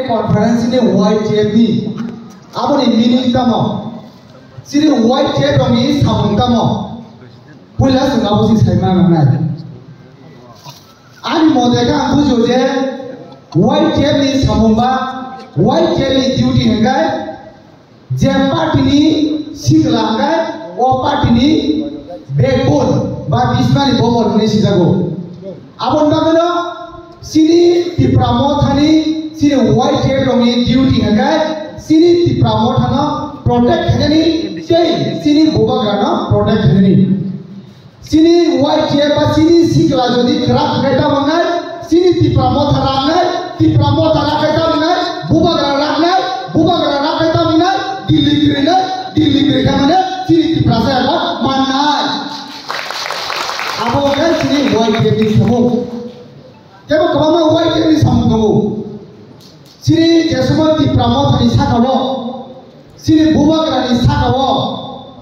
conference ni YTF ni abo ni meaning tamo sini YTF rongi sabung tamo pula sunga bosi saima ngai ani modeka bujo je YTF ni sabung ba YTF ni duty ngai je party ni sigla ngai o party ni backbone ba bismani bomol ni sijago abon bagano sini di pramothani sini YTF rongi duty ngai sini di pramothana protect heni sei sini bobagrana protect heni sini YTF ba sini sigla jodi khrap kaita mangai sini di pramothana ngai di pramothana kaita mangai bobagrana kaita mangai Dili kira mana sini di prasa apa manai abo kan sini YTF ni sabung Jabo kama YTF ni sabung kamu sini jesuma di pramothani sakalo sini bobagrani sakalo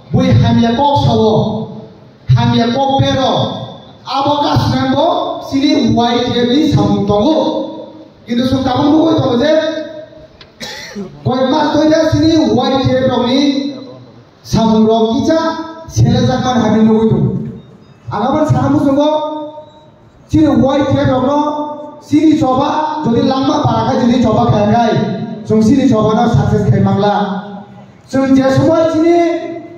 bui hamia kok sawo hamia kok pero abo kasnambo sini YTF ni sabung kamu itu sung kamu buat apa je koi mas tu je sini YTF ni sabung rok kita selesakan hamil nunggu itu agapan saramu sungguh sini YTF no sini coba jadi lama paraga jadi coba kayak sung sini coba na sukses kayak mangla sung je semua sini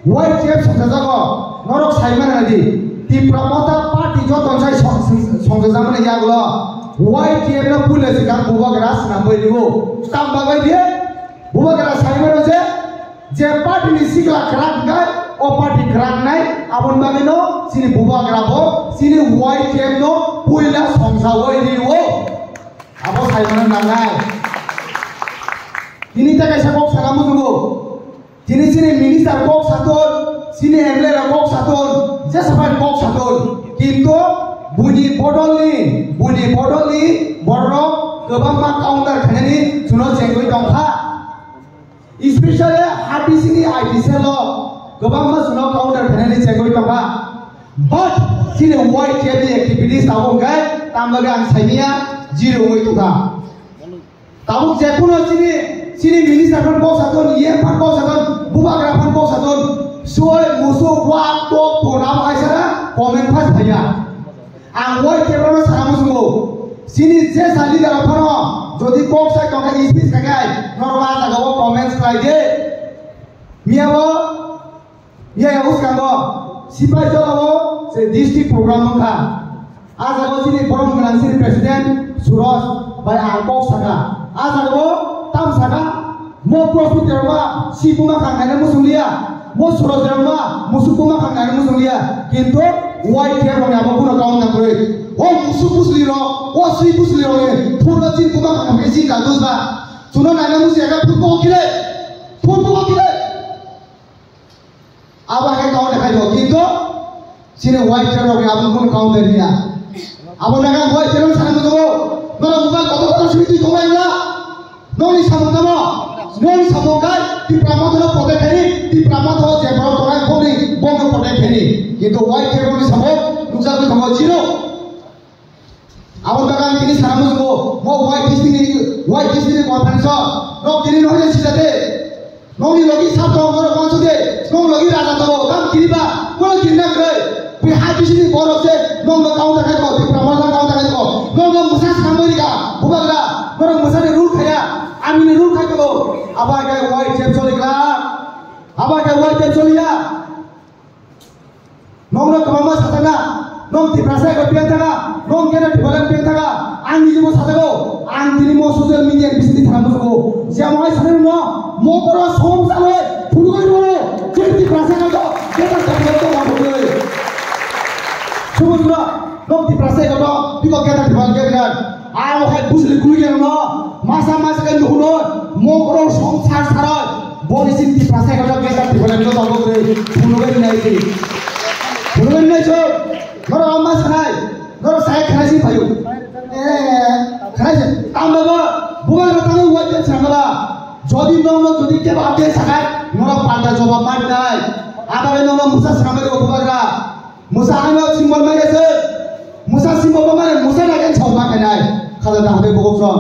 YTF sukses aku norok saiman lagi di pramota party jo tonsai sukses zaman ya gula YTF na pula sekarang buat keras nampai dulu tambah lagi dia buat keras saiman aja je party ni sigla kerak ngai o party kerak nai abon bagino sini buba kerabo sini YTF no puila songsa woi di wo abo sai mana nangai ini tak kaisa kok sagamu tunggu sini minister kok satun sini MLA kok satun je sabar kok satun kintu bunyi bodol ni borok kebang mak counter khani suno jengoi dongkha especially hati sini IT selo gobang mas no counter khane chegoi taba but sini YTF activities tabung gai tambaga ang saimia zero ngoi tuka tabung jepuno sini minister kon ko saton ye pan ko saton bubagra pan ko saton soy musu wa to pona aisara comment pas bhaya ang YTF ro saramu sungo sini je sali dara phano jodi kok sa kong speech kagai norwa jagawo comments klaide miawo ya us kango sipai jolawo se district program ka ajago sini borom gran sini president suros bai angkok saka ajago tam saka mo profit derma sipuma kangana musulia mo suros derma musukuma kangana musulia kintu YTF ro abo kuno kaun na koi o musupusli ro o sipusli ro le pura chin kuma kangana si ka dosba suno nana musiaga putko kile aba ke kaun dekhai do kintu sini YTF ro abo kuno kaun deria abo naga YTF sana mo nora mobile koto suiti komai la noni samongamo noni samongai di pramothana pote khani di pramothana je bro torai boni bongo pote khani kintu YTF ni samong nusa ko thamo zero abo naga kini sana mo YTF ni conference no kini no je sijate noni logi sabto ngoro konsude nong logi raja to kam kini ba kono kinna kre pi hati sini boro se nong kaun dekhai ko di pramothana kaun dekhai ko nong musas kamorika bubagra nong musane rule khaya আমি রুল খাইতে গো আবার গায় YTF চলিগলা আবার গায় YTF চলিয়া নংরা কমামা সাতানা নং তিপ্রাসায় গো পিয়া থাকা নং কেনা টিবলান পিয়া থাকা আং নিজেমো সাতাগো আং তিনি মো সোশ্যাল মিডিয়া বিসিতি থামবো যে আমায় সানেম ন মো বড় সমস্যা হয় ফুল কই বড় যে তিপ্রাসায় গো কেটা কাটিয়ে তো মনে হয় সমুদ্র নং তিপ্রাসায় গো বিকো কেটা টিবলান কেনা আও হাই বুঝলি কুলি গেল ন masa kan duhulor mokro সংসার সারয় বলিসিন কি প্রাসে গটা গেটা টিবলান তো তগো রে ফুলবেন নাই ছো নর আমা সানাই নর সাই খাইছি ভাইও খাইছে তামবা বুগাল রাতানো ওয়াইতে সামলা যদি কে বাপে সাকাই নর পাল্টা জবাব মার নাই আদারে নর মুসা সামরে বুগালরা মুসা আনো সিম্বল মাইছে মুসা সিম্বল মানে মুসা নাগে ছমা খানাই খাজা দাহতে বগছন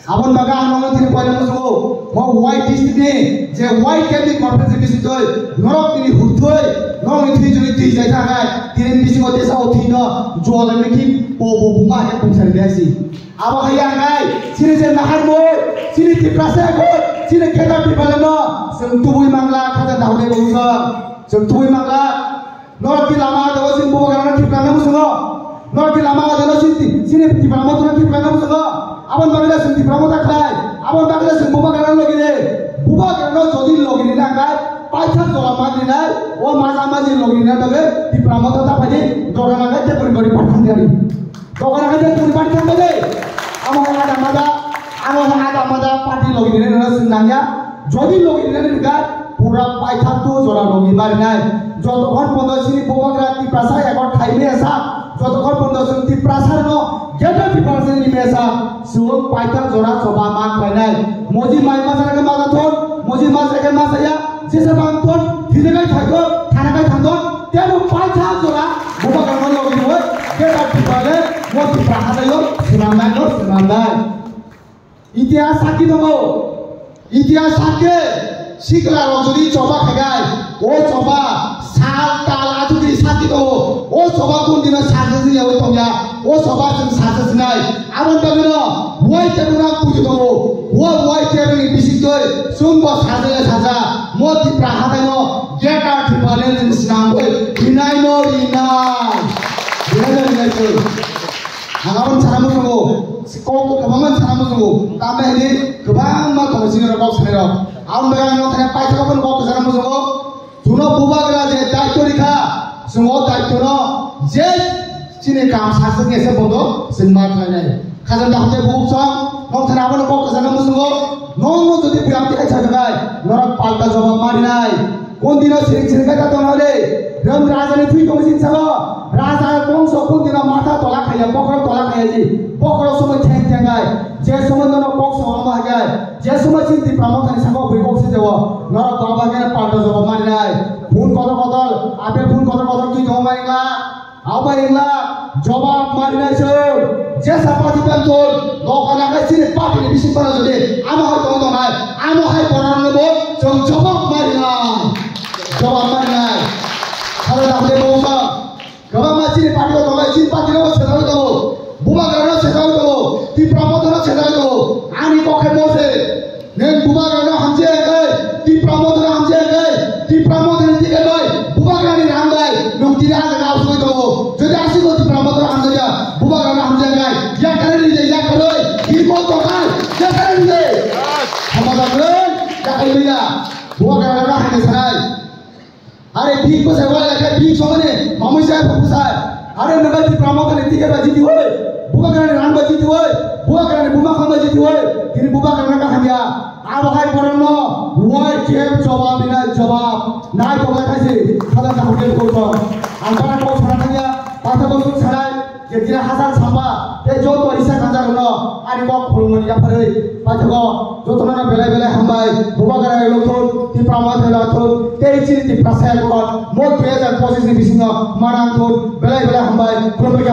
abon baga anong thiri poina musugo mo white district ni je white cabinet conference bisi toy norok tini hurthoi nong thiri joni tui jai thagai tini bisi ko desa othino jola meki po buma he pungsar biasi abo haya ngai sini je nahar mo sini tiprasa ko sini kheta tipalano sentubui mangla khata daune bungsa sentubui mangla norok ti lama do sin bo garana tiplana musugo norok ti lama do sini tiplana mo tiplana musugo abon bagla sin tiplana taklai abon bagla sin buba garana logine buba garana jodi logine na ngai paitha jola magni nai o maja maji logine na dobe tiplana ta phaji dogana ga te puri pathan diari dogana ga te puri pathan dobe amo ada mada party logine na sin nanya jodi logine na ga pura paitha to jora logine bari nai যতক্ষণ পর্যন্ত শ্রী বোবাগরা তিপ্রাসা একবার খাইবে আসা যতক্ষণ পর্যন্ত তিপ্রাসার ন গেটা তিপ্রাসা নিবে আসা সুক পাইতা জোড়া সবা মান পাইনাই মজি মাই মাসাকে মাজাথন মজি মাসাকে মাসায়া যেসে বাংথন থিদেগাই থাকো থানাগাই থাকো তেমন পাইতা জোড়া বোবাগরা ন লগি হয় গেটা তিপ্রালে মো তিপ্রাসাদায়ো সিনামদাই ইতিহাস সাক্ষী দব ইতিহাস সাক্ষী শিখলার যদি চবা খাগাই ও চবা সাল তাল আজুদি সাথী তো ও সবা কোন দিন সাজেস নিয়ে ওই তোমরা ও সবা जों সাজেস নাই আমন বাগিন ওই তেমনা পুজো তো ওই তেমনি বিশিষ্টই সুংব সাজে সাজা মতি প্রাহাদায় গেটা ঠিপালে जों সিনাম ওই ইনাই নো ইনাই हागावन सारामु संगो कक गोबां सारामु संगो तामे नि गोबां मा कसिनो कक सनेर आउन बेगा न थाने पाइथागोन कक सारामु संगो जुनो बुबागरा जे दायित्व रेखा संगो दायित्व न जे चिने काम सासक एसे बंदो सिनमा थानाय खाजन दाहते बुक सं नों थाने आबन कक सारामु संगो नों जदि बिरामति खाय साजबाय नरक पाल्टा जवाब मारिनाय कोन दिनो सिरिं सिरिंगा दंले रम राजानि थुइ कमिसिन सागो राजा बंश कोन दिनो माथा तला खाया बखर तला खाया जी बखर समय थेंग थेंगाय जे समय न बक सम हागाय जे समय चिंति प्रमथानि सागो बैकक से देव नरक बाबागे पाल्टा जवाब मारिनाय फुन कदल आपे फुन कदल तुइ गमाइला आबाइला जवाब मारिनाय छ जे सापाति पेंतोल दकाना गासिनि पार्टीनि बिसि पारा जदि आमा हाय दंनाय आमा हाय परानबो जों जवाब मारिनाय खाला दाखले बौसा गोबां मानसिनि पार्टीयाव दंलाय सिन पार्टीयाव सेदाव दङ बुबागरानाव सेदाव दङ तिप्रामथनाव सेदाव दङ आंनि पखे मसे नों बुबागरानाव हामजेयाखै तिप्रामथनाव हामजेयाखै तिप्रामथनि दिगै बुबागरानि रांबाय नों दिनै आंजों आवसोय दङ जुदि आसिगो तिप्रामथनाव हामजेया बुबागरानाव हामजेयाखै याकारे निजे याकारे हिमो दखान याकारे निजे समाजाखै याकारे निया बुबागरानाव हामजे सानाय अरे ठीक को सेवा लगे ठीक सोने ममुसा फुसाय अरे नगद प्रमोद ने तिके बजीती होय बुबा करने रान बजीती होय बुबा करने बुमा खान बजीती होय तिनी बुबा करने का हमिया आब हाय परनो वय केम जवाब बिना जवाब नाय बोला खाइसे खादा का होटेल को आंबारा को छाना थाया पाथा बसु छानाय जे दिना हाजार सामबा ते जो परिसा खाजार न आनि बक फुलमनि जाफारै पाथागो जतना बेलाय बेलाय हामबाय बुबा करने लोथन ति प्रमोद हेलाथन तेरिचिनि ति प्रासाय को मोद 2025 नि बिसिङाव मानांथन बेलाय बेलाय हामबाय खुलुमबाय।